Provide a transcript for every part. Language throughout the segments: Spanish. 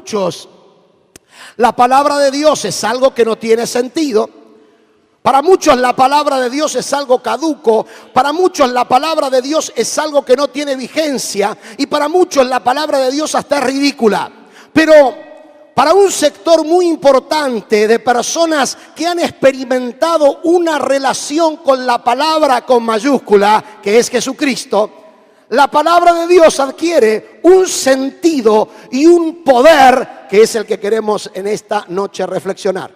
muchos, la palabra de Dios es algo que no tiene sentido. Para muchos la palabra de Dios es algo caduco. Para muchos la palabra de Dios es algo que no tiene vigencia. Y para muchos la palabra de Dios hasta es ridícula. Pero para un sector muy importante de personas que han experimentado una relación con la palabra con mayúscula, que es Jesucristo, la palabra de Dios adquiere un sentido y un poder que es el que queremos en esta noche reflexionar.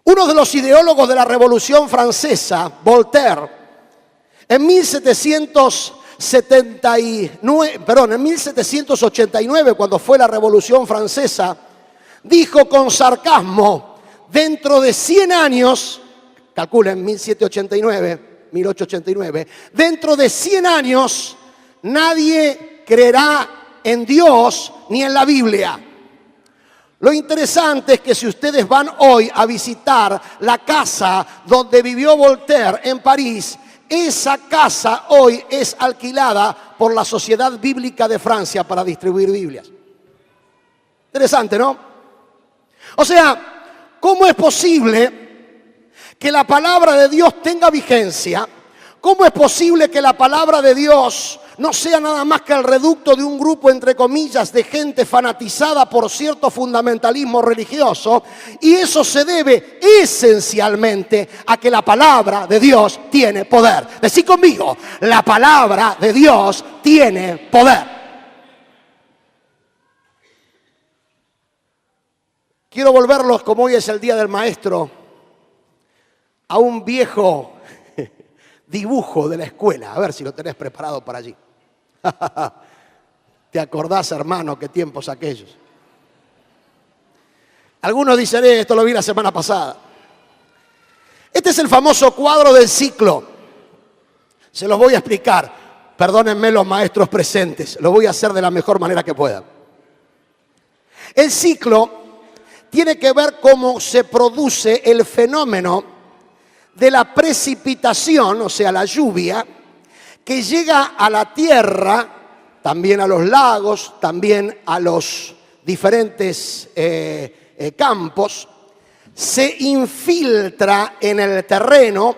Uno de los ideólogos de la Revolución Francesa, Voltaire, en 1789, cuando fue la Revolución Francesa, dijo con sarcasmo: dentro de 100 años, calculen 1889, dentro de 100 años nadie creerá en Dios ni en la Biblia. Lo interesante es que si ustedes van hoy a visitar la casa donde vivió Voltaire en París, esa casa hoy es alquilada por la Sociedad Bíblica de Francia para distribuir Biblias. Interesante, ¿no? O sea, ¿cómo es posible que la palabra de Dios tenga vigencia? ¿Cómo es posible que la palabra de Dios no sea nada más que el reducto de un grupo, entre comillas, de gente fanatizada por cierto fundamentalismo religioso? Y eso se debe esencialmente a que la palabra de Dios tiene poder. Decí conmigo, la palabra de Dios tiene poder. Quiero volverlos, como hoy es el Día del Maestro, a un viejo dibujo de la escuela. A ver si lo tenés preparado para allí. ¿Te acordás, hermano, qué tiempos aquellos? Algunos dicen, esto lo vi la semana pasada. Este es el famoso cuadro del ciclo. Se los voy a explicar. Perdónenme los maestros presentes. Lo voy a hacer de la mejor manera que pueda. El ciclo tiene que ver cómo se produce el fenómeno de la precipitación, o sea, la lluvia, que llega a la tierra, también a los lagos, también a los diferentes campos, se infiltra en el terreno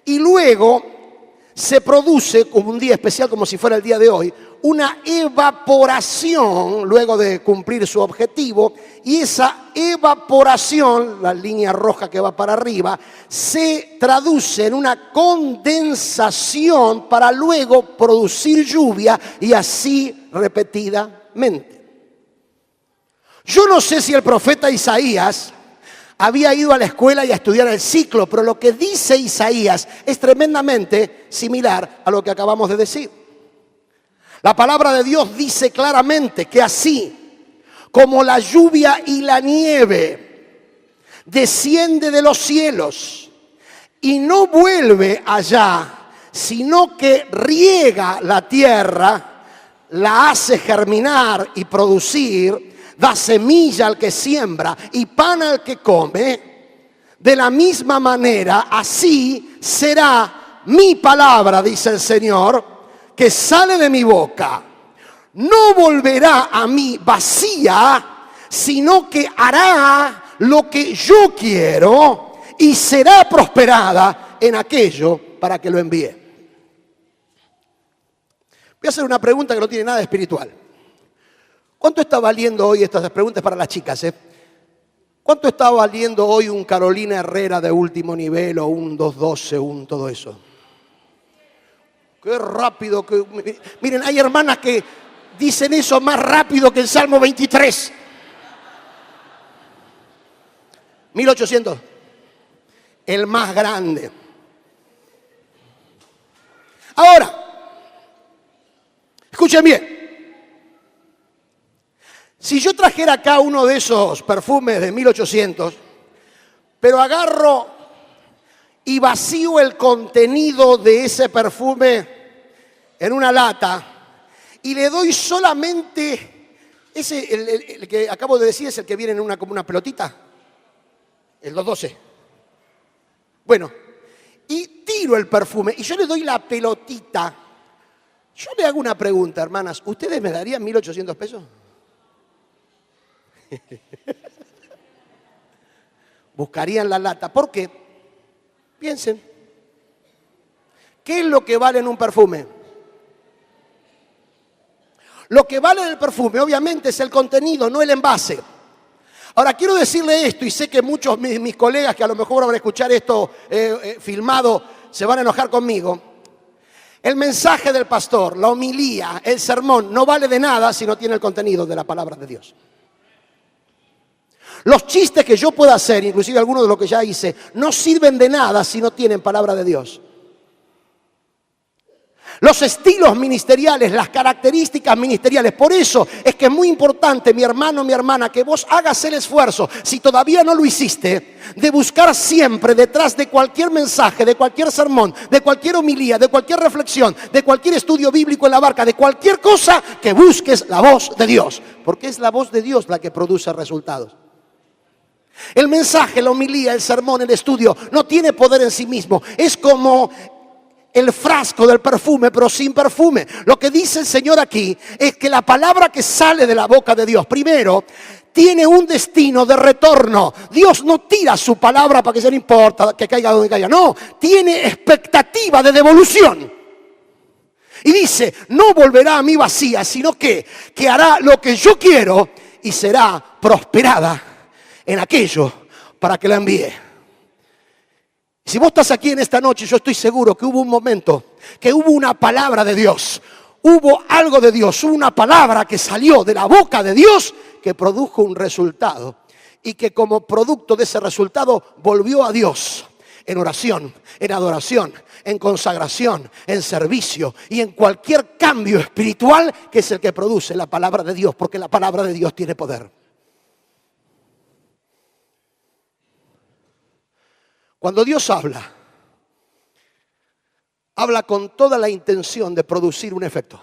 y luego se produce, como un día especial, como si fuera el día de hoy, una evaporación luego de cumplir su objetivo, y esa evaporación, la línea roja que va para arriba, se traduce en una condensación para luego producir lluvia, y así repetidamente. Yo no sé si el profeta Isaías había ido a la escuela y a estudiar el ciclo, pero lo que dice Isaías es tremendamente similar a lo que acabamos de decir. La palabra de Dios dice claramente que así como la lluvia y la nieve desciende de los cielos y no vuelve allá, sino que riega la tierra, la hace germinar y producir, da semilla al que siembra y pan al que come, de la misma manera así será mi palabra, dice el Señor, que sale de mi boca. No volverá a mí vacía, sino que hará lo que yo quiero y será prosperada en aquello para que lo envíe. Voy a hacer una pregunta que no tiene nada de espiritual. ¿Cuánto está valiendo hoy, estas preguntas para las chicas, ¿cuánto está valiendo hoy un Carolina Herrera de último nivel o un 212, un todo eso? Qué rápido que... Miren, hay hermanas que dicen eso más rápido que el Salmo 23. 1800. El más grande. Ahora, escuchen bien. Si yo trajera acá uno de esos perfumes de 1800, pero agarro y vacío el contenido de ese perfume en una lata y le doy solamente el que acabo de decir, es el que viene en como una pelotita, el 212. Bueno, y tiro el perfume y yo le doy la pelotita. Yo le hago una pregunta, hermanas, ¿ustedes me darían 1.800 pesos? Buscarían la lata. ¿Por qué? Piensen. ¿Qué es lo que vale en un perfume? Lo que vale en el perfume, obviamente, es el contenido, no el envase. Ahora, quiero decirle esto, y sé que muchos de mis colegas que a lo mejor van a escuchar esto filmado se van a enojar conmigo. El mensaje del pastor, la homilía, el sermón, no vale de nada si no tiene el contenido de la palabra de Dios. Los chistes que yo pueda hacer, inclusive algunos de los que ya hice, no sirven de nada si no tienen palabra de Dios. Los estilos ministeriales, las características ministeriales. Por eso es que es muy importante, mi hermano, mi hermana, que vos hagas el esfuerzo, si todavía no lo hiciste, de buscar siempre detrás de cualquier mensaje, de cualquier sermón, de cualquier homilía, de cualquier reflexión, de cualquier estudio bíblico en la barca, de cualquier cosa, que busques la voz de Dios. Porque es la voz de Dios la que produce resultados. El mensaje, la homilía, el sermón, el estudio, no tiene poder en sí mismo. Es como el frasco del perfume, pero sin perfume. Lo que dice el Señor aquí es que la palabra que sale de la boca de Dios, primero, tiene un destino de retorno. Dios no tira su palabra para que se le importa, que caiga donde caiga. No, tiene expectativa de devolución. Y dice, no volverá a mí vacía, sino que hará lo que yo quiero y será prosperada en aquello para que la envíe. Si vos estás aquí en esta noche, yo estoy seguro que hubo un momento, que hubo una palabra de Dios, hubo algo de Dios, hubo una palabra que salió de la boca de Dios que produjo un resultado y que como producto de ese resultado volvió a Dios en oración, en adoración, en consagración, en servicio y en cualquier cambio espiritual que es el que produce la palabra de Dios, porque la palabra de Dios tiene poder. Cuando Dios habla con toda la intención de producir un efecto.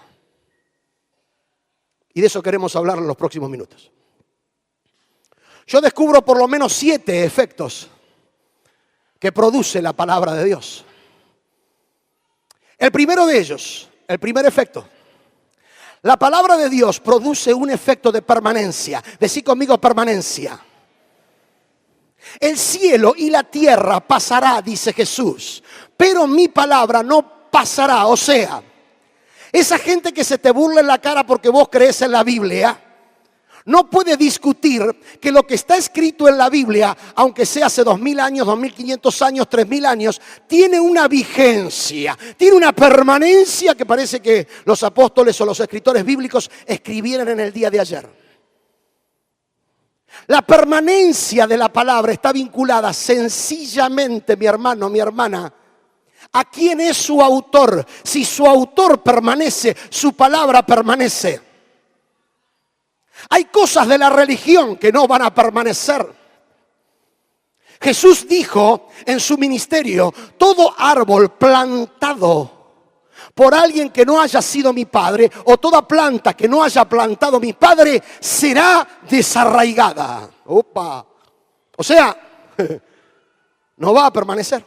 Y de eso queremos hablar en los próximos minutos. Yo descubro por lo menos 7 efectos que produce la palabra de Dios. El primero de ellos, el primer efecto. La palabra de Dios produce un efecto de permanencia. Decí conmigo permanencia. El cielo y la tierra pasará, dice Jesús, pero mi palabra no pasará. O sea, esa gente que se te burla en la cara porque vos crees en la Biblia, no puede discutir que lo que está escrito en la Biblia, aunque sea hace 2000 años, 2500 años, 3000 años, tiene una vigencia, tiene una permanencia que parece que los apóstoles o los escritores bíblicos escribieron en el día de ayer. La permanencia de la palabra está vinculada sencillamente, mi hermano, mi hermana, a quién es su autor. Si su autor permanece, su palabra permanece. Hay cosas de la religión que no van a permanecer. Jesús dijo en su ministerio, todo árbol plantado por alguien que no haya sido mi padre, o toda planta que no haya plantado mi padre, será desarraigada. Opa. O sea, no va a permanecer.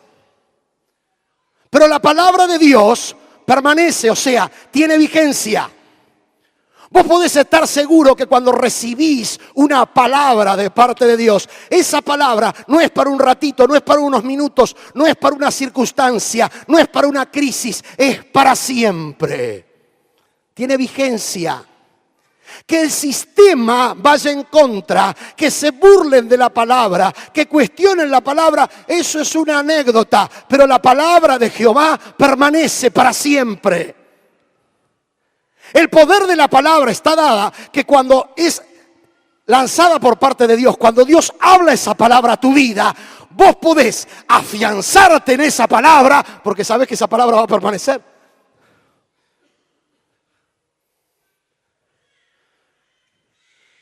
Pero la palabra de Dios permanece, o sea, tiene vigencia. Vos podés estar seguro que cuando recibís una palabra de parte de Dios, esa palabra no es para un ratito, no es para unos minutos, no es para una circunstancia, no es para una crisis, es para siempre. Tiene vigencia. Que el sistema vaya en contra, que se burlen de la palabra, que cuestionen la palabra, eso es una anécdota, pero la palabra de Jehová permanece para siempre. El poder de la palabra está dada que cuando es lanzada por parte de Dios, cuando Dios habla esa palabra a tu vida, vos podés afianzarte en esa palabra porque sabés que esa palabra va a permanecer.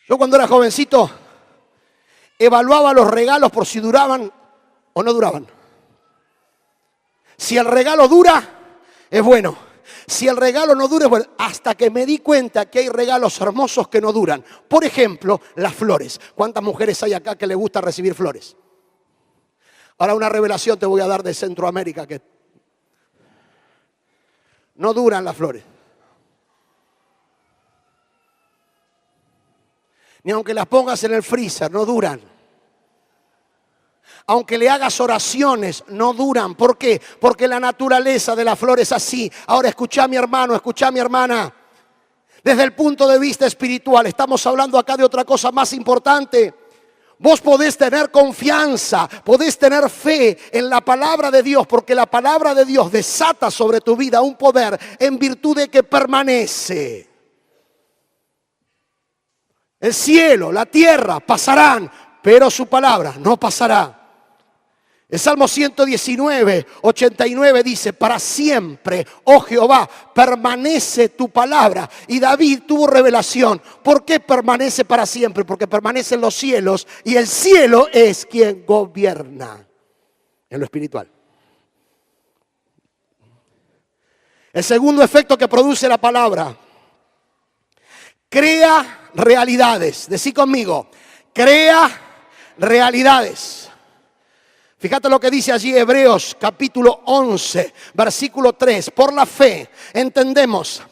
Yo cuando era jovencito evaluaba los regalos por si duraban o no duraban. Si el regalo dura, es bueno. Si el regalo no dura, bueno, hasta que me di cuenta que hay regalos hermosos que no duran. Por ejemplo, las flores. ¿Cuántas mujeres hay acá que les gusta recibir flores? Ahora una revelación te voy a dar de Centroamérica que no duran las flores. Ni aunque las pongas en el freezer, no duran. Aunque le hagas oraciones, no duran. ¿Por qué? Porque la naturaleza de la flor es así. Ahora escucha, mi hermano, escucha, mi hermana. Desde el punto de vista espiritual, estamos hablando acá de otra cosa más importante. Vos podés tener confianza, podés tener fe en la palabra de Dios, porque la palabra de Dios desata sobre tu vida un poder en virtud de que permanece. El cielo, la tierra pasarán, pero su palabra no pasará. El Salmo 119, 89 dice, para siempre, oh Jehová, permanece tu palabra. Y David tuvo revelación. ¿Por qué permanece para siempre? Porque permanece en los cielos y el cielo es quien gobierna en lo espiritual. El segundo efecto que produce la palabra, crea realidades. Decí conmigo, crea realidades. Fíjate lo que dice allí Hebreos capítulo 11, versículo 3. Por la fe entendemos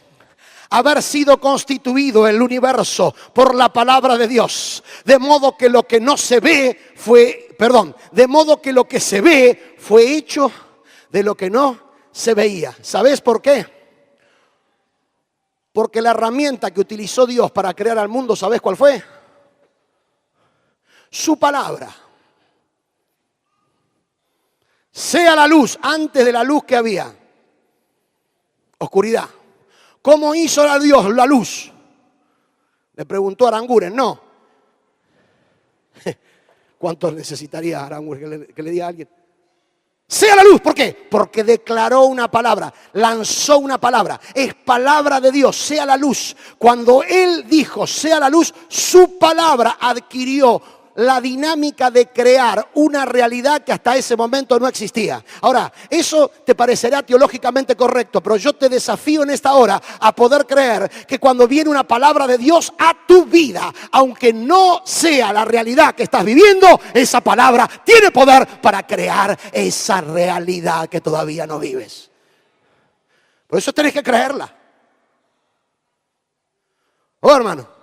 haber sido constituido el universo por la palabra de Dios. De modo que lo que no se ve de modo que lo que se ve fue hecho de lo que no se veía. ¿Sabes por qué? Porque la herramienta que utilizó Dios para crear al mundo, ¿sabes cuál fue? Su palabra. Sea la luz, antes de la luz que había oscuridad. ¿Cómo hizo Dios la luz? Le preguntó a Aranguren, no. ¿Cuánto necesitaría Aranguren que le diga a alguien? Sea la luz, ¿por qué? Porque declaró una palabra, lanzó una palabra. Es palabra de Dios, sea la luz. Cuando Él dijo, sea la luz, su palabra adquirió la dinámica de crear una realidad que hasta ese momento no existía. Ahora, eso te parecerá teológicamente correcto, pero yo te desafío en esta hora a poder creer que cuando viene una palabra de Dios a tu vida, aunque no sea la realidad que estás viviendo, esa palabra tiene poder para crear esa realidad que todavía no vives. Por eso tenés que creerla. Oh, hermano.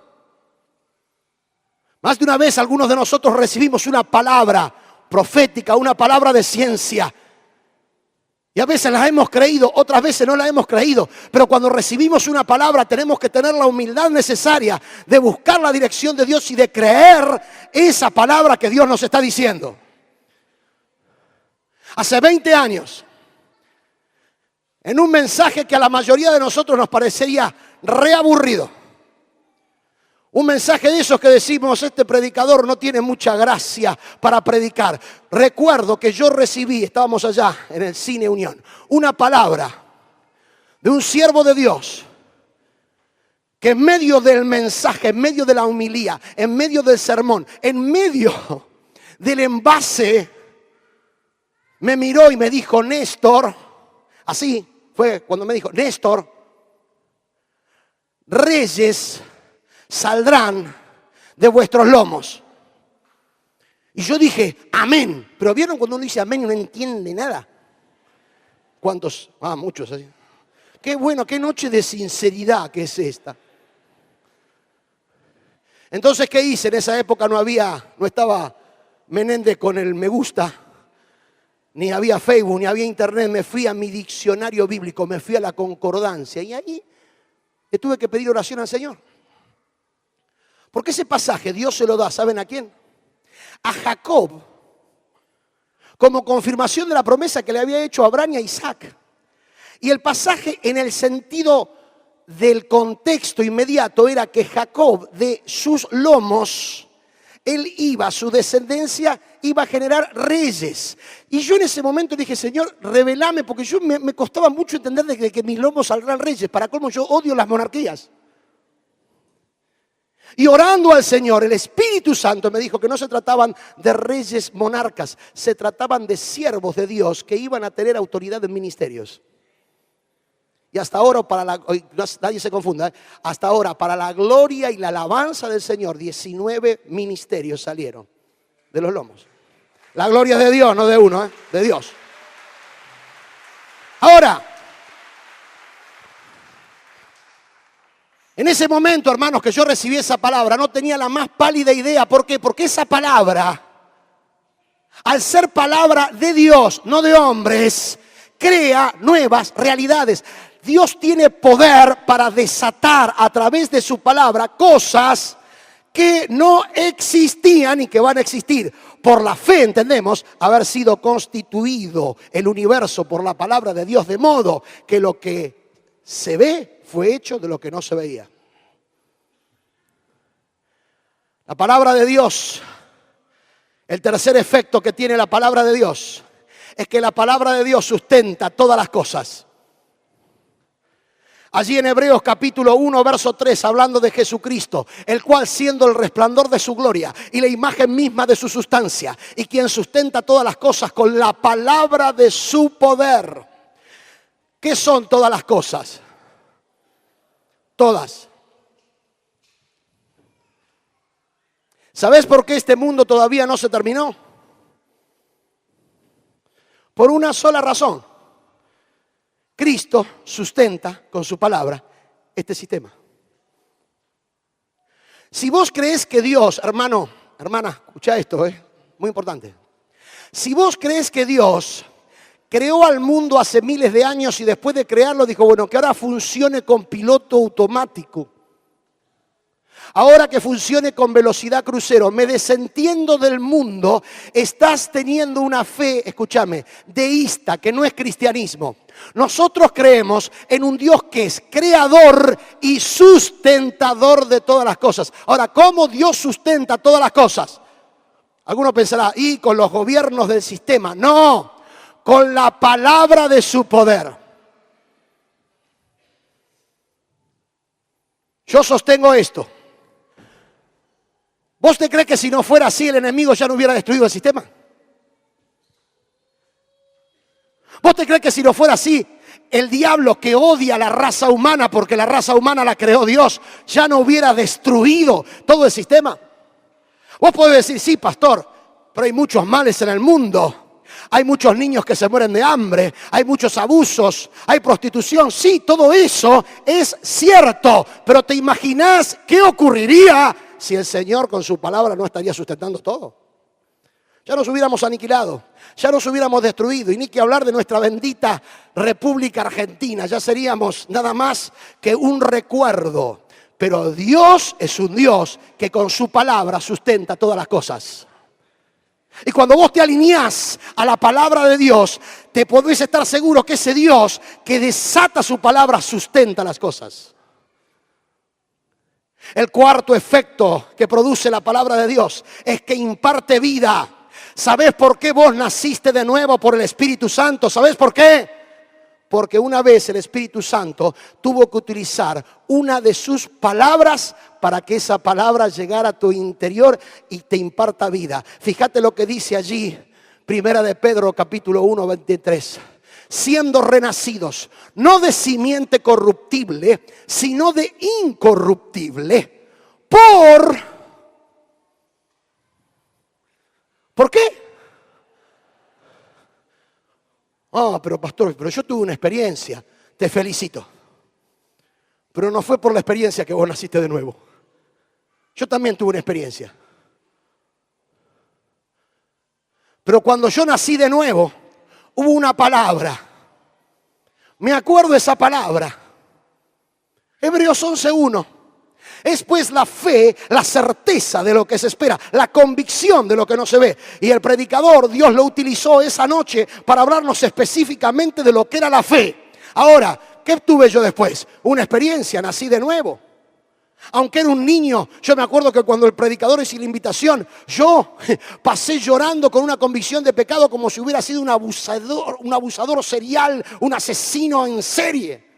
Más de una vez algunos de nosotros recibimos una palabra profética, una palabra de ciencia. Y a veces la hemos creído, otras veces no la hemos creído. Pero cuando recibimos una palabra tenemos que tener la humildad necesaria de buscar la dirección de Dios y de creer esa palabra que Dios nos está diciendo. Hace 20 años, en un mensaje que a la mayoría de nosotros nos parecería reaburrido. Un mensaje de esos que decimos, este predicador no tiene mucha gracia para predicar. Recuerdo que yo recibí, estábamos allá en el Cine Unión, una palabra de un siervo de Dios que en medio del mensaje, en medio de la homilía, en medio del sermón, en medio del envase, me miró y me dijo, Néstor, así fue cuando me dijo, Néstor, reyes saldrán de vuestros lomos. Y yo dije, amén. Pero ¿vieron cuando uno dice amén y no entiende nada? ¿Cuántos? Muchos. Así. Qué bueno, qué noche de sinceridad que es esta. Entonces, ¿qué hice? En esa época no estaba Menéndez con el me gusta, ni había Facebook, ni había internet. Me fui a mi diccionario bíblico, me fui a la concordancia. Y ahí le tuve que pedir oración al Señor. Porque ese pasaje Dios se lo da, ¿saben a quién? A Jacob, como confirmación de la promesa que le había hecho a Abraham y a Isaac. Y el pasaje en el sentido del contexto inmediato era que Jacob, de sus lomos, su descendencia iba a generar reyes. Y yo en ese momento dije, Señor, revelame, porque yo me costaba mucho entender de que mis lomos saldrán reyes. Para cómo yo odio las monarquías. Y orando al Señor, el Espíritu Santo me dijo que no se trataban de reyes monarcas, se trataban de siervos de Dios que iban a tener autoridad en ministerios. Y hasta ahora, nadie se confunda, hasta ahora, para la gloria y la alabanza del Señor, 19 ministerios salieron de los lomos. La gloria es de Dios, no de uno, de Dios. Ahora, En ese momento, hermanos, que yo recibí esa palabra, no tenía la más pálida idea. ¿Por qué? Porque esa palabra, al ser palabra de Dios, no de hombres, crea nuevas realidades. Dios tiene poder para desatar a través de su palabra cosas que no existían y que van a existir. Por la fe entendemos haber sido constituido el universo por la palabra de Dios, de modo que lo que se ve fue hecho de lo que no se veía. La palabra de Dios, el tercer efecto que tiene la palabra de Dios, es que la palabra de Dios sustenta todas las cosas. Allí en Hebreos capítulo 1, verso 3, hablando de Jesucristo, el cual siendo el resplandor de su gloria y la imagen misma de su sustancia, y quien sustenta todas las cosas con la palabra de su poder. ¿Qué son todas las cosas? Todas. ¿Sabes por qué este mundo todavía no se terminó? Por una sola razón. Cristo sustenta con su palabra este sistema. Si vos crees que Dios, hermano, hermana, escucha esto, muy importante. Si vos crees que Dios creó al mundo hace miles de años y después de crearlo dijo, bueno, que ahora funcione con piloto automático. Ahora que funcione con velocidad crucero, me desentiendo del mundo, estás teniendo una fe, escúchame, deísta, que no es cristianismo. Nosotros creemos en un Dios que es creador y sustentador de todas las cosas. Ahora, ¿cómo Dios sustenta todas las cosas? Alguno pensará, y con los gobiernos del sistema. No, con la palabra de su poder. Yo sostengo esto. ¿Vos te crees que si no fuera así el enemigo ya no hubiera destruido el sistema? ¿Vos te crees que si no fuera así el diablo que odia a la raza humana porque la raza humana la creó Dios ya no hubiera destruido todo el sistema? Vos podés decir, sí, pastor, pero hay muchos males en el mundo. Hay muchos niños que se mueren de hambre, hay muchos abusos, hay prostitución. Sí, todo eso es cierto, pero ¿te imaginás qué ocurriría si el Señor con su palabra no estaría sustentando todo? Ya nos hubiéramos aniquilado, ya nos hubiéramos destruido, y ni que hablar de nuestra bendita República Argentina, ya seríamos nada más que un recuerdo. Pero Dios es un Dios que con su palabra sustenta todas las cosas. Y cuando vos te alineás a la palabra de Dios, te podés estar seguro que ese Dios que desata su palabra sustenta las cosas. El cuarto efecto que produce la palabra de Dios es que imparte vida. ¿Sabés por qué vos naciste de nuevo por el Espíritu Santo? ¿Sabés por qué? Porque una vez el Espíritu Santo tuvo que utilizar una de sus palabras para que esa palabra llegara a tu interior y te imparta vida. Fíjate lo que dice allí, Primera de Pedro capítulo 1, 23. Siendo renacidos, no de simiente corruptible, sino de incorruptible. ¿Por qué? Pero pastor, yo tuve una experiencia. Te felicito. Pero no fue por la experiencia que vos naciste de nuevo. Yo también tuve una experiencia. Pero cuando yo nací de nuevo, hubo una palabra. Me acuerdo de esa palabra. Hebreos 11:1. Es pues la fe, la certeza de lo que se espera, la convicción de lo que no se ve. Y el predicador, Dios lo utilizó esa noche para hablarnos específicamente de lo que era la fe. Ahora, ¿qué tuve yo después? Una experiencia, nací de nuevo. Aunque era un niño, yo me acuerdo que cuando el predicador hizo la invitación, yo pasé llorando con una convicción de pecado como si hubiera sido un abusador serial, un asesino en serie.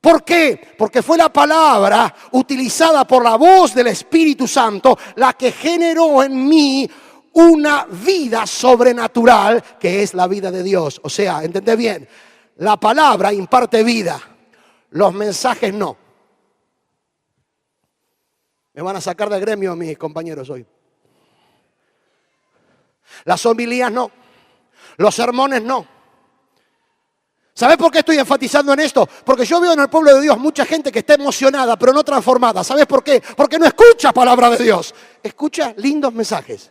¿Por qué? Porque fue la palabra utilizada por la voz del Espíritu Santo la que generó en mí una vida sobrenatural que es la vida de Dios. O sea, ¿entendés bien? La palabra imparte vida, los mensajes no. Me van a sacar del gremio mis compañeros hoy. Las homilías no, los sermones no. ¿Sabes por qué estoy enfatizando en esto? Porque yo veo en el pueblo de Dios mucha gente que está emocionada, pero no transformada. ¿Sabes por qué? Porque no escucha palabra de Dios. Escucha lindos mensajes.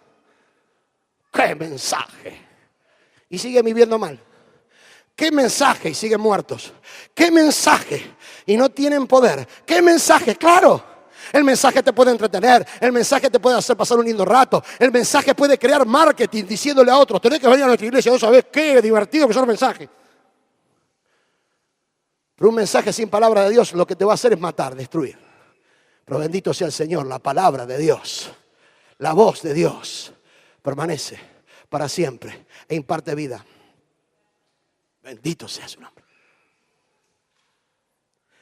¡Qué mensaje! Y sigue viviendo mal. ¡Qué mensaje! Y siguen muertos. ¡Qué mensaje! Y no tienen poder. ¡Qué mensaje! ¡Claro! El mensaje te puede entretener, el mensaje te puede hacer pasar un lindo rato, el mensaje puede crear marketing diciéndole a otros, tenés que venir a nuestra iglesia, no sabés qué divertido que son los mensajes. Pero un mensaje sin palabra de Dios lo que te va a hacer es matar, destruir. Pero bendito sea el Señor, la palabra de Dios, la voz de Dios permanece para siempre e imparte vida. Bendito sea su nombre.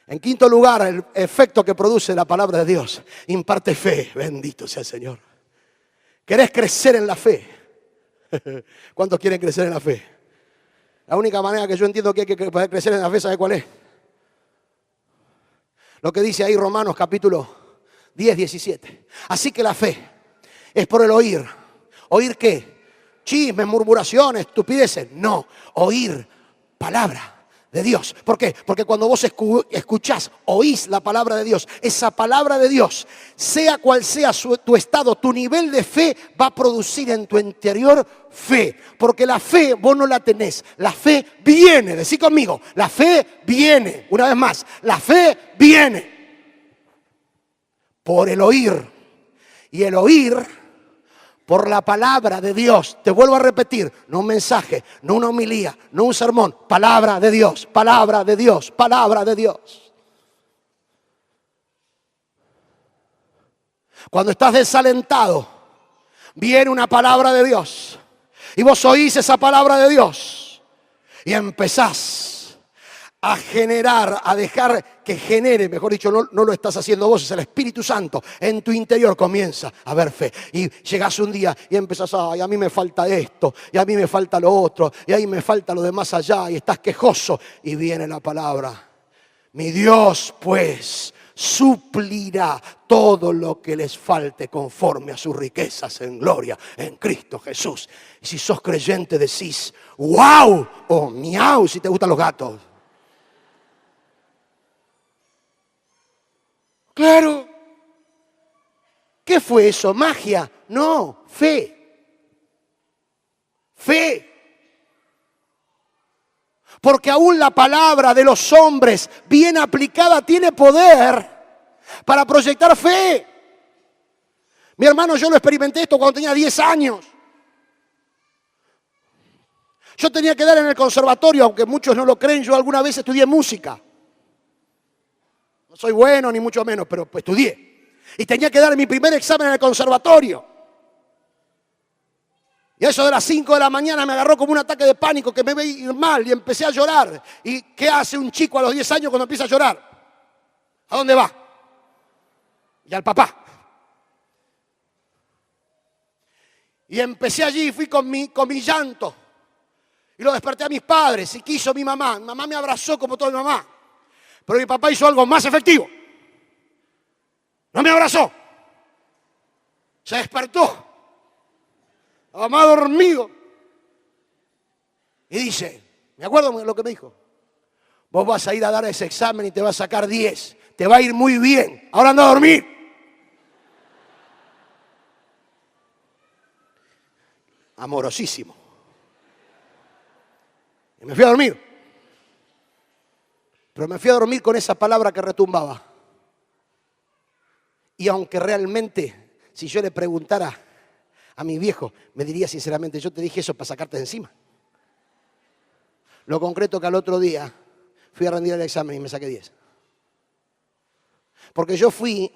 En quinto lugar, el efecto que produce la palabra de Dios imparte fe. Bendito sea el Señor. ¿Querés crecer en la fe? ¿Cuántos quieren crecer en la fe? La única manera que yo entiendo que hay que poder crecer en la fe, ¿sabe cuál es? Lo que dice ahí Romanos capítulo 10, 17. Así que la fe es por el oír. ¿Oír qué? Chismes, murmuraciones, estupideces. No, oír palabra de Dios. ¿Por qué? Porque cuando vos escuchás, oís la palabra de Dios, esa palabra de Dios, sea cual sea tu estado, tu nivel de fe va a producir en tu interior fe. Porque la fe vos no la tenés, la fe viene, decí conmigo, la fe viene, una vez más, la fe viene por el oír. Y el oír por la palabra de Dios. Te vuelvo a repetir, no un mensaje, no una homilía, no un sermón. Palabra de Dios, palabra de Dios, palabra de Dios. Cuando estás desalentado, viene una palabra de Dios. Y vos oís esa palabra de Dios. Y empezás a generar, a dejar que genere, mejor dicho, no lo estás haciendo vos, es el Espíritu Santo. En tu interior comienza a haber fe. Y llegás un día y empezás, ay, a mí me falta esto, y a mí me falta lo otro, y ahí me falta lo de más allá, y estás quejoso. Y viene la palabra. Mi Dios, pues, suplirá todo lo que les falte conforme a sus riquezas en gloria en Cristo Jesús. Y si sos creyente decís, wow, o miau, si te gustan los gatos. Claro. ¿Qué fue eso? ¿Magia? No, fe. Fe. Porque aún la palabra de los hombres bien aplicada tiene poder para proyectar fe. Mi hermano, yo lo experimenté esto cuando tenía 10 años. Yo tenía que dar en el conservatorio, aunque muchos no lo creen, yo alguna vez estudié música. No soy bueno ni mucho menos, pero pues estudié. Y tenía que dar mi primer examen en el conservatorio. Y a eso de las 5 de la mañana me agarró como un ataque de pánico que me veía ir mal y empecé a llorar. ¿Y qué hace un chico a los 10 años cuando empieza a llorar? ¿A dónde va? Y al papá. Y empecé allí y fui con mi llanto. Y lo desperté a mis padres y quiso mi mamá. Mi mamá me abrazó como toda mi mamá. Pero mi papá hizo algo más efectivo. No me abrazó. Se despertó. Estaba más dormido. Y dice, me acuerdo lo que me dijo. Vos vas a ir a dar ese examen y te vas a sacar 10. Te va a ir muy bien. Ahora anda a dormir. Amorosísimo. Y me fui a dormir. Pero me fui a dormir con esa palabra que retumbaba. Y aunque realmente, si yo le preguntara a mi viejo, me diría sinceramente, yo te dije eso para sacarte de encima. Lo concreto que al otro día fui a rendir el examen y me saqué 10. Porque yo fui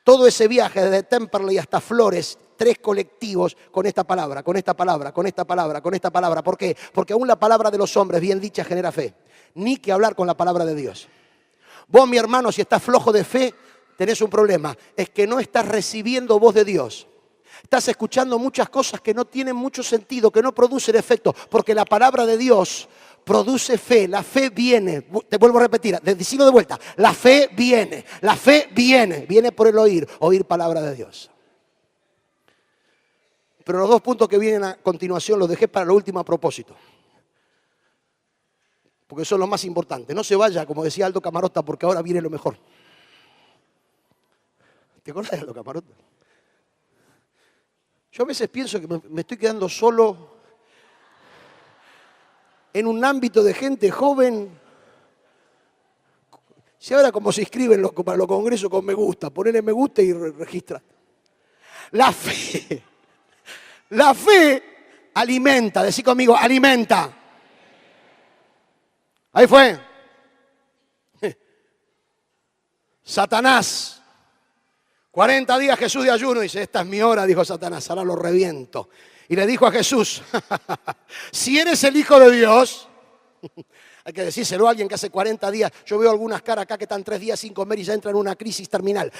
todo ese viaje desde Temperley hasta Flores, 3 colectivos con esta palabra, con esta palabra, con esta palabra, con esta palabra. ¿Por qué? Porque aún la palabra de los hombres bien dicha genera fe. Ni que hablar con la palabra de Dios. Vos, mi hermano, si estás flojo de fe, tenés un problema. Es que no estás recibiendo voz de Dios. Estás escuchando muchas cosas que no tienen mucho sentido, que no producen efecto. Porque la palabra de Dios produce fe. La fe viene. Te vuelvo a repetir, decilo de vuelta. La fe viene. La fe viene. Viene por el oír. Oír palabra de Dios. Pero los 2 puntos que vienen a continuación los dejé para el último a propósito. porque son los más importantes. No se vaya, como decía Aldo Camarota, porque ahora viene lo mejor. ¿Te acordás de Aldo Camarota? Yo a veces pienso que me estoy quedando solo en un ámbito de gente joven. Si ahora como se inscriben para los congresos con me gusta, ponerle me gusta y registrar. La fe alimenta, decí conmigo, alimenta. Ahí fue. Satanás. 40 días Jesús de ayuno, dice, esta es mi hora, dijo Satanás, ahora lo reviento. Y le dijo a Jesús, si eres el Hijo de Dios, hay que decírselo a alguien que hace 40 días, yo veo algunas caras acá que están 3 días sin comer y ya entran en una crisis terminal.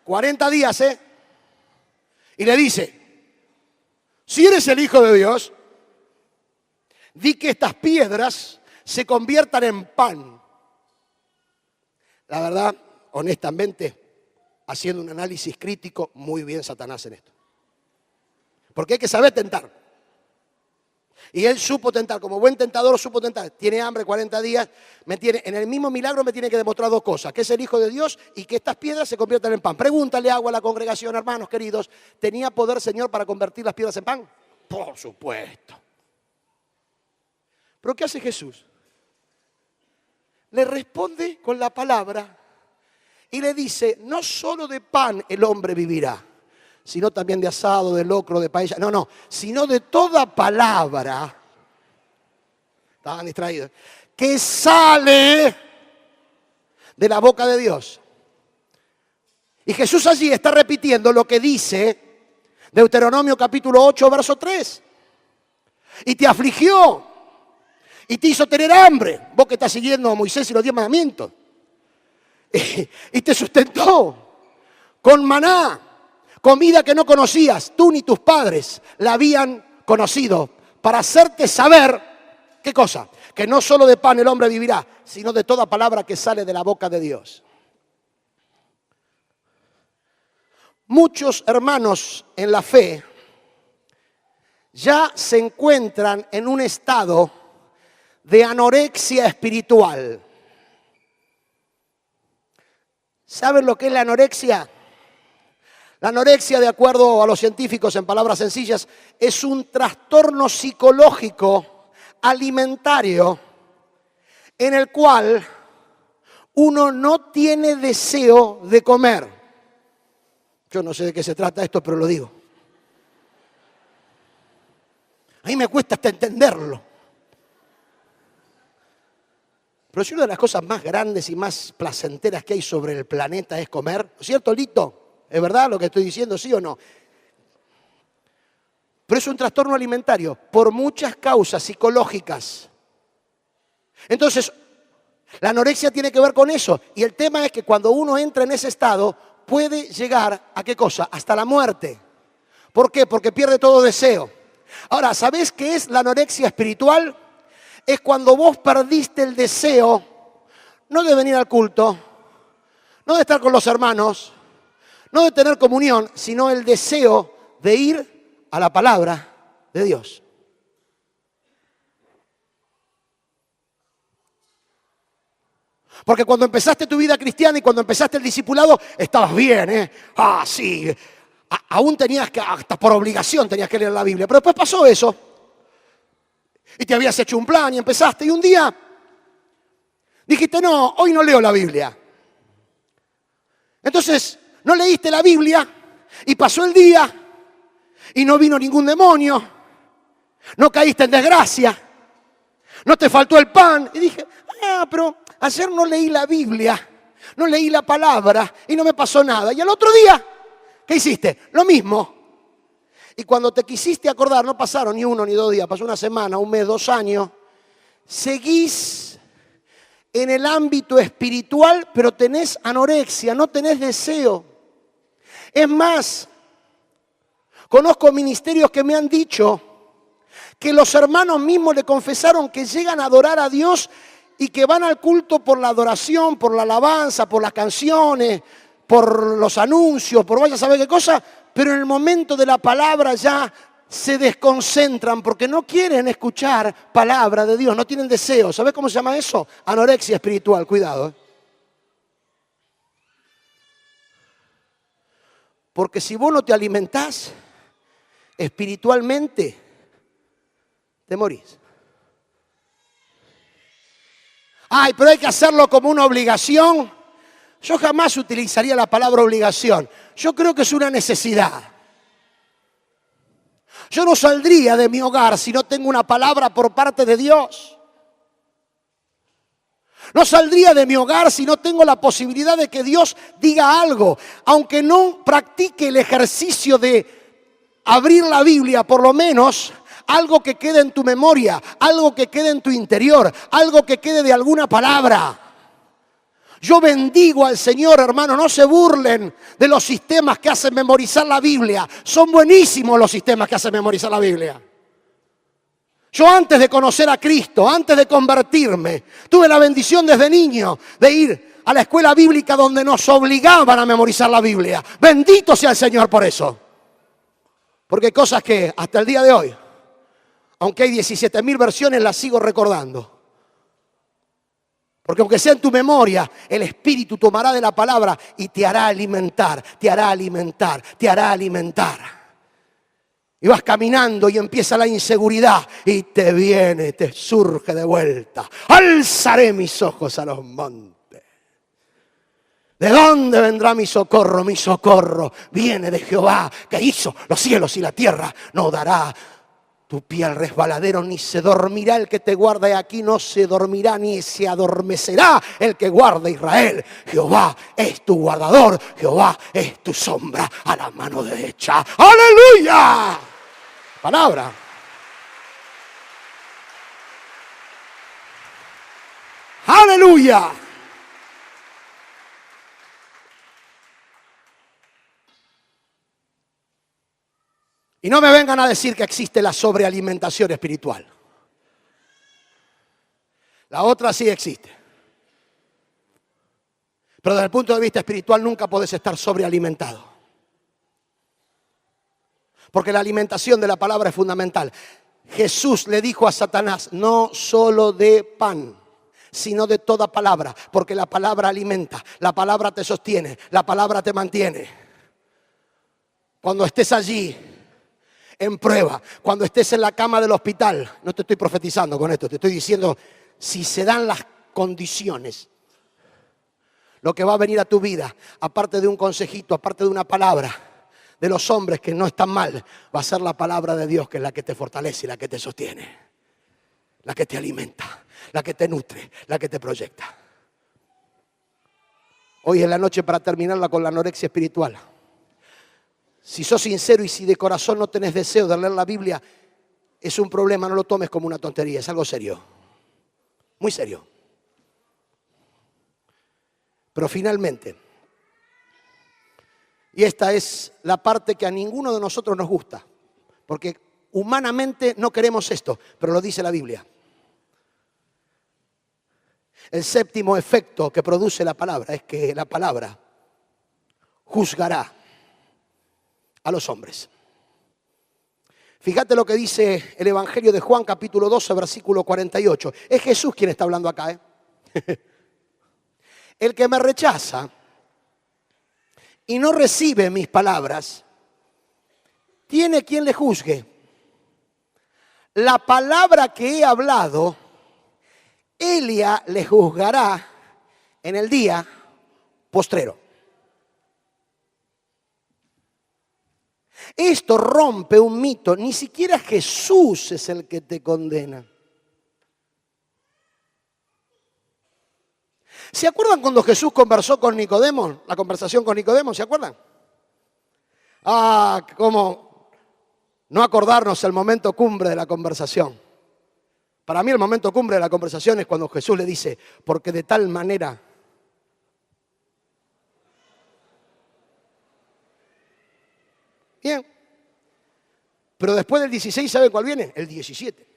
40 días, Y le dice, si eres el Hijo de Dios, di que estas piedras se conviertan en pan. La verdad, honestamente, haciendo un análisis crítico, muy bien Satanás en esto. Porque hay que saber tentar. Y él supo tentar, como buen tentador supo tentar. Tiene hambre 40 días, en el mismo milagro me tiene que demostrar 2 cosas. Que es el Hijo de Dios y que estas piedras se conviertan en pan. Pregúntale agua a la congregación, hermanos queridos. ¿Tenía poder, Señor, para convertir las piedras en pan? Por supuesto. ¿Pero qué hace Jesús? Le responde con la palabra y le dice, no solo de pan el hombre vivirá, sino también de asado, de locro, de paella. No, sino de toda palabra, estaban distraídos, que sale de la boca de Dios. Y Jesús allí está repitiendo lo que dice Deuteronomio capítulo 8, verso 3. Y te afligió y te hizo tener hambre. Vos que estás siguiendo a Moisés y los 10 mandamientos. Y te sustentó con maná, comida que no conocías, tú ni tus padres la habían conocido, para hacerte saber, ¿qué cosa? Que no solo de pan el hombre vivirá, sino de toda palabra que sale de la boca de Dios. Muchos hermanos en la fe ya se encuentran en un estado de anorexia espiritual. ¿Saben lo que es la anorexia? La anorexia, de acuerdo a los científicos, en palabras sencillas, es un trastorno psicológico alimentario en el cual uno no tiene deseo de comer. Yo no sé de qué se trata esto, pero lo digo. A mí me cuesta hasta entenderlo. Pero si una de las cosas más grandes y más placenteras que hay sobre el planeta es comer, ¿no es cierto, Lito? ¿Es verdad lo que estoy diciendo, sí o no? Pero es un trastorno alimentario por muchas causas psicológicas. Entonces, la anorexia tiene que ver con eso. Y el tema es que cuando uno entra en ese estado, puede llegar ¿a qué cosa? Hasta la muerte. ¿Por qué? Porque pierde todo deseo. Ahora, ¿sabés qué es la anorexia espiritual? Es cuando vos perdiste el deseo, no de venir al culto, no de estar con los hermanos, no de tener comunión, sino el deseo de ir a la palabra de Dios. Porque cuando empezaste tu vida cristiana y cuando empezaste el discipulado, estabas bien, ¿eh? Ah, sí. Aún tenías que, hasta por obligación tenías que leer la Biblia. Pero después pasó eso. Y te habías hecho un plan y empezaste. Y un día dijiste, no, hoy no leo la Biblia. Entonces, no leíste la Biblia y pasó el día y no vino ningún demonio. No caíste en desgracia. No te faltó el pan. Y dije, pero ayer no leí la Biblia, no leí la palabra y no me pasó nada. Y al otro día, ¿qué hiciste? Lo mismo. Y cuando te quisiste acordar, no pasaron ni 1 ni 2 días, pasó una semana, 1 mes, 2 años. Seguís en el ámbito espiritual, pero tenés anorexia, no tenés deseo. Es más, conozco ministerios que me han dicho que los hermanos mismos le confesaron que llegan a adorar a Dios y que van al culto por la adoración, por la alabanza, por las canciones, por los anuncios, por vaya a saber qué cosa, pero en el momento de la palabra ya se desconcentran porque no quieren escuchar palabra de Dios, no tienen deseo. ¿Sabes cómo se llama eso? Anorexia espiritual, cuidado. Porque si vos no te alimentás espiritualmente, te morís. Ay, pero hay que hacerlo como una obligación. Yo jamás utilizaría la palabra obligación. Yo creo que es una necesidad. Yo no saldría de mi hogar si no tengo una palabra por parte de Dios. No saldría de mi hogar si no tengo la posibilidad de que Dios diga algo. Aunque no practique el ejercicio de abrir la Biblia, por lo menos algo que quede en tu memoria, algo que quede en tu interior, algo que quede de alguna palabra. Yo bendigo al Señor, hermano, no se burlen de los sistemas que hacen memorizar la Biblia. Son buenísimos los sistemas que hacen memorizar la Biblia. Yo antes de conocer a Cristo, antes de convertirme, tuve la bendición desde niño de ir a la escuela bíblica donde nos obligaban a memorizar la Biblia. Bendito sea el Señor por eso. Porque hay cosas que hasta el día de hoy, aunque hay 17.000 versiones, las sigo recordando. Porque aunque sea en tu memoria, el Espíritu tomará de la palabra y te hará alimentar, te hará alimentar, te hará alimentar. Y vas caminando y empieza la inseguridad y te viene, te surge de vuelta. Alzaré mis ojos a los montes. ¿De dónde vendrá mi socorro? Mi socorro viene de Jehová, que hizo los cielos y la tierra. No dará tu pie al resbaladero, ni se dormirá el que te guarda, y aquí no se dormirá ni se adormecerá el que guarda a Israel. Jehová es tu guardador, Jehová es tu sombra a la mano derecha. ¡Aleluya! Palabra. ¡Aleluya! Y no me vengan a decir que existe la sobrealimentación espiritual. La otra sí existe. Pero desde el punto de vista espiritual nunca podés estar sobrealimentado. Porque la alimentación de la palabra es fundamental. Jesús le dijo a Satanás, no solo de pan, sino de toda palabra. Porque la palabra alimenta, la palabra te sostiene, la palabra te mantiene. Cuando estés allí en prueba, cuando estés en la cama del hospital, no te estoy profetizando con esto, te estoy diciendo, si se dan las condiciones, lo que va a venir a tu vida, aparte de un consejito, aparte de una palabra de los hombres que no están mal, va a ser la palabra de Dios, que es la que te fortalece y la que te sostiene, la que te alimenta, la que te nutre, la que te proyecta. Hoy es la noche para terminarla con la anorexia espiritual. Si sos sincero y si de corazón no tenés deseo de leer la Biblia, es un problema, no lo tomes como una tontería, es algo serio, muy serio. Pero finalmente, y esta es la parte que a ninguno de nosotros nos gusta, porque humanamente no queremos esto, pero lo dice la Biblia. El séptimo efecto que produce la palabra es que la palabra juzgará a los hombres. Fíjate lo que dice el Evangelio de Juan, capítulo 12, versículo 48. Es Jesús quien está hablando acá, El que me rechaza y no recibe mis palabras, tiene quien le juzgue. La palabra que he hablado, Elia le juzgará en el día postrero. Esto rompe un mito. Ni siquiera Jesús es el que te condena. ¿Se acuerdan cuando Jesús conversó con Nicodemo? La conversación con Nicodemo, ¿se acuerdan? Cómo no acordarnos el momento cumbre de la conversación. Para mí el momento cumbre de la conversación es cuando Jesús le dice, porque de tal manera bien. Pero después del 16, ¿saben cuál viene? El 17.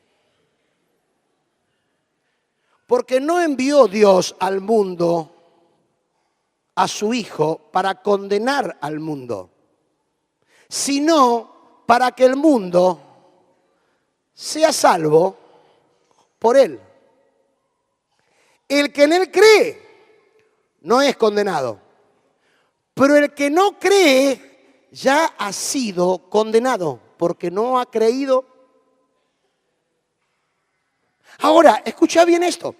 Porque no envió Dios al mundo a su Hijo para condenar al mundo, sino para que el mundo sea salvo por él. El que en él cree no es condenado, pero el que no cree ya ha sido condenado porque no ha creído. Ahora, escucha bien esto.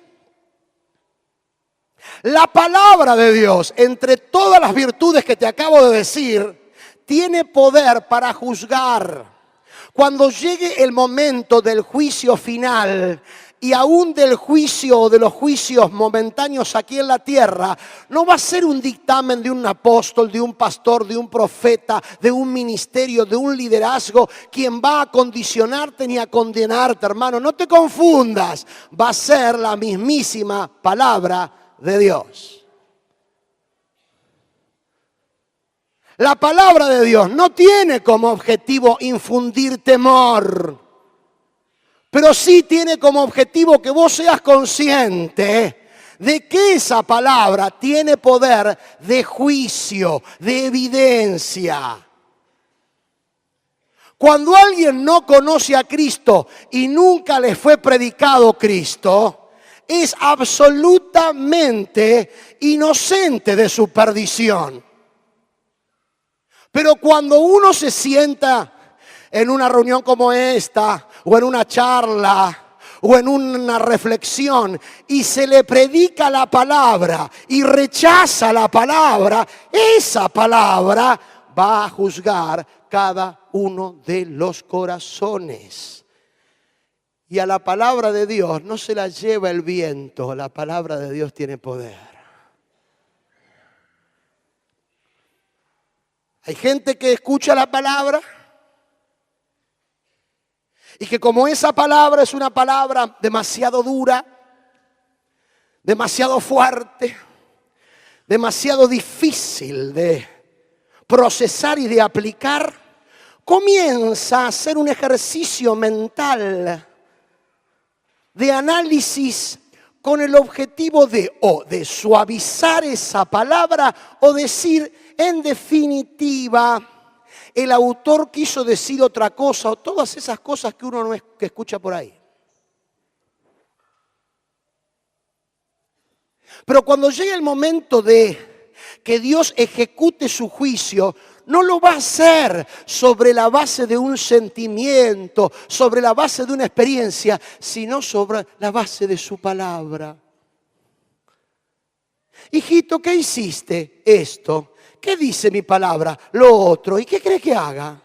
La palabra de Dios, entre todas las virtudes que te acabo de decir, tiene poder para juzgar. Cuando llegue el momento del juicio final y aún del juicio o de los juicios momentáneos aquí en la tierra, no va a ser un dictamen de un apóstol, de un pastor, de un profeta, de un ministerio, de un liderazgo, quien va a condicionarte ni a condenarte, hermano. No te confundas, va a ser la mismísima palabra de Dios. La palabra de Dios no tiene como objetivo infundir temor, pero sí tiene como objetivo que vos seas consciente de que esa palabra tiene poder de juicio, de evidencia. Cuando alguien no conoce a Cristo y nunca le fue predicado Cristo, es absolutamente inocente de su perdición. Pero cuando uno se sienta en una reunión como esta, o en una charla, o en una reflexión, y se le predica la palabra y rechaza la palabra, esa palabra va a juzgar cada uno de los corazones. Y a la palabra de Dios no se la lleva el viento, la palabra de Dios tiene poder. Hay gente que escucha la palabra y que como esa palabra es una palabra demasiado dura, demasiado fuerte, demasiado difícil de procesar y de aplicar, comienza a hacer un ejercicio mental de análisis con el objetivo de suavizar esa palabra o decir, en definitiva, el autor quiso decir otra cosa, o todas esas cosas que uno no es que escucha por ahí. Pero cuando llegue el momento de que Dios ejecute su juicio, no lo va a hacer sobre la base de un sentimiento, sobre la base de una experiencia, sino sobre la base de su palabra. Hijito, ¿qué hiciste? Esto. ¿Qué dice mi palabra? Lo otro. ¿Y qué cree que haga?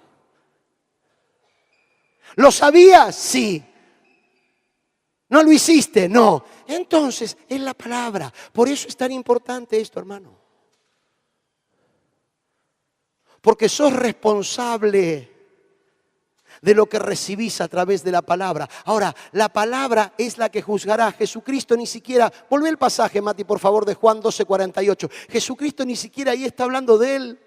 ¿Lo sabías? Sí. ¿No lo hiciste? No. Entonces, es la palabra. Por eso es tan importante esto, hermano. Porque sos responsable de lo que recibís a través de la palabra. Ahora, la palabra es la que juzgará. Jesucristo ni siquiera, volvé el pasaje, Mati, por favor, de Juan 12:48. Jesucristo ni siquiera ahí está hablando de él.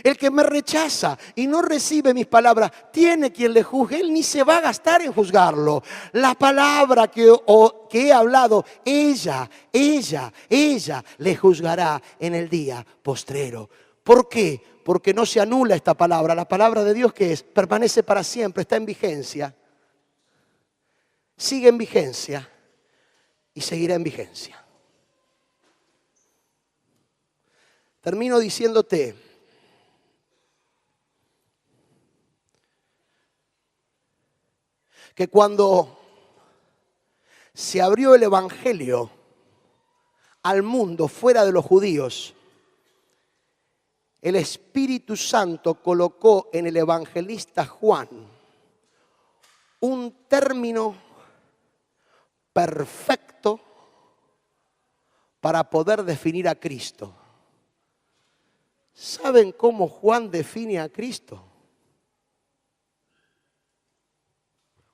El que me rechaza y no recibe mis palabras, tiene quien le juzgue. Él ni se va a gastar en juzgarlo. La palabra que he hablado, ella le juzgará en el día postrero. ¿Por qué? Porque no se anula esta palabra. La palabra de Dios, ¿qué es? Permanece para siempre, está en vigencia. Sigue en vigencia y seguirá en vigencia. Termino diciéndote que cuando se abrió el evangelio al mundo fuera de los judíos, el Espíritu Santo colocó en el evangelista Juan un término perfecto para poder definir a Cristo. ¿Saben cómo Juan define a Cristo?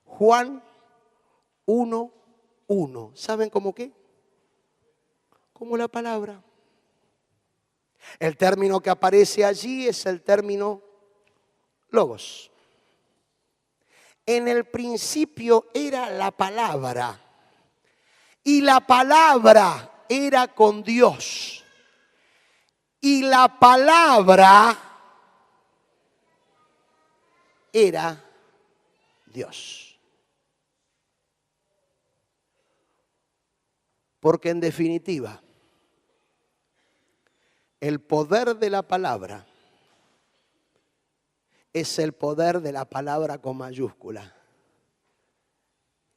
Juan 1:1. ¿Saben cómo qué? Como la palabra. El término que aparece allí es el término logos. En el principio era la palabra, y la palabra era con Dios, y la palabra era Dios. Porque en definitiva, el poder de la palabra es el poder de la palabra con mayúscula.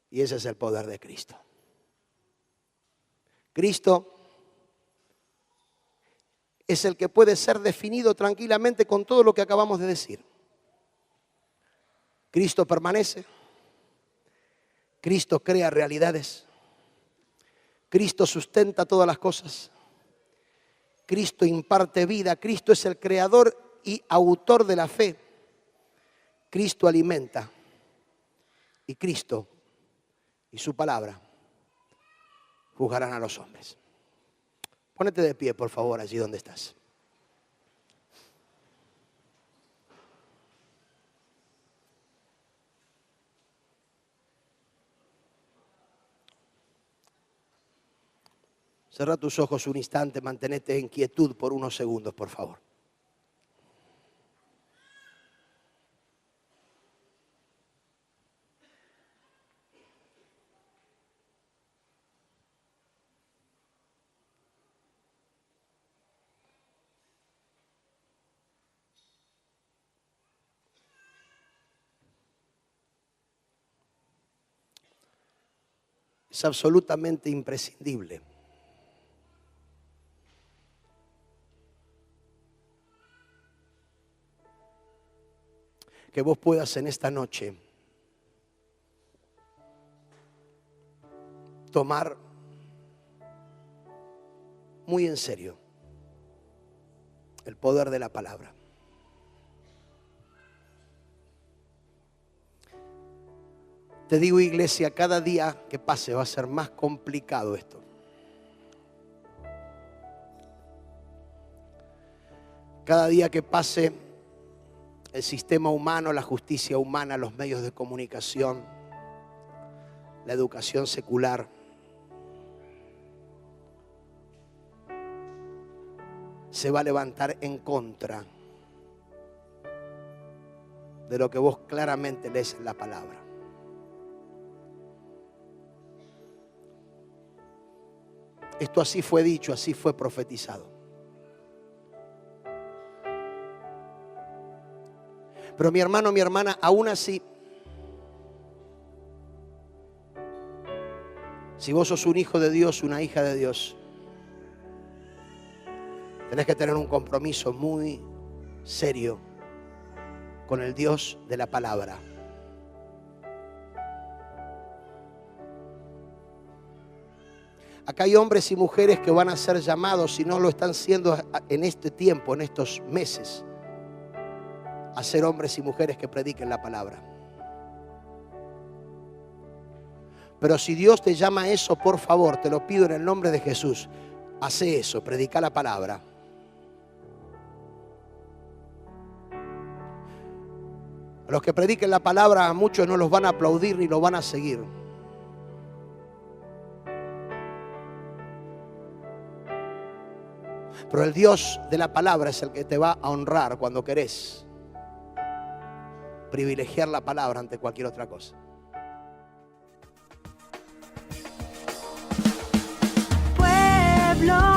Y ese es el poder de Cristo. Cristo es el que puede ser definido tranquilamente con todo lo que acabamos de decir. Cristo permanece. Cristo crea realidades. Cristo sustenta todas las cosas. Cristo imparte vida. Cristo es el creador y autor de la fe. Cristo alimenta. Y Cristo y su palabra juzgarán a los hombres. Pónete de pie, por favor, allí donde estás. Cerra tus ojos un instante, mantenete en quietud por unos segundos, por favor. Es absolutamente imprescindible que vos puedas en esta noche tomar muy en serio el poder de la palabra. Te digo, iglesia, cada día que pase va a ser más complicado esto. Cada día que pase, el sistema humano, la justicia humana, los medios de comunicación, la educación secular, se va a levantar en contra de lo que vos claramente lees en la palabra. Esto así fue dicho, así fue profetizado. Pero mi hermano, mi hermana, aún así, si vos sos un hijo de Dios, una hija de Dios, tenés que tener un compromiso muy serio con el Dios de la palabra. Acá hay hombres y mujeres que van a ser llamados, si no lo están siendo en este tiempo, en estos meses, a ser hombres y mujeres que prediquen la palabra. Pero si Dios te llama a eso, por favor, te lo pido en el nombre de Jesús, hace eso, predica la palabra. A los que prediquen la palabra, a muchos no los van a aplaudir ni los van a seguir. Pero el Dios de la palabra es el que te va a honrar cuando querés privilegiar la palabra ante cualquier otra cosa. Pueblo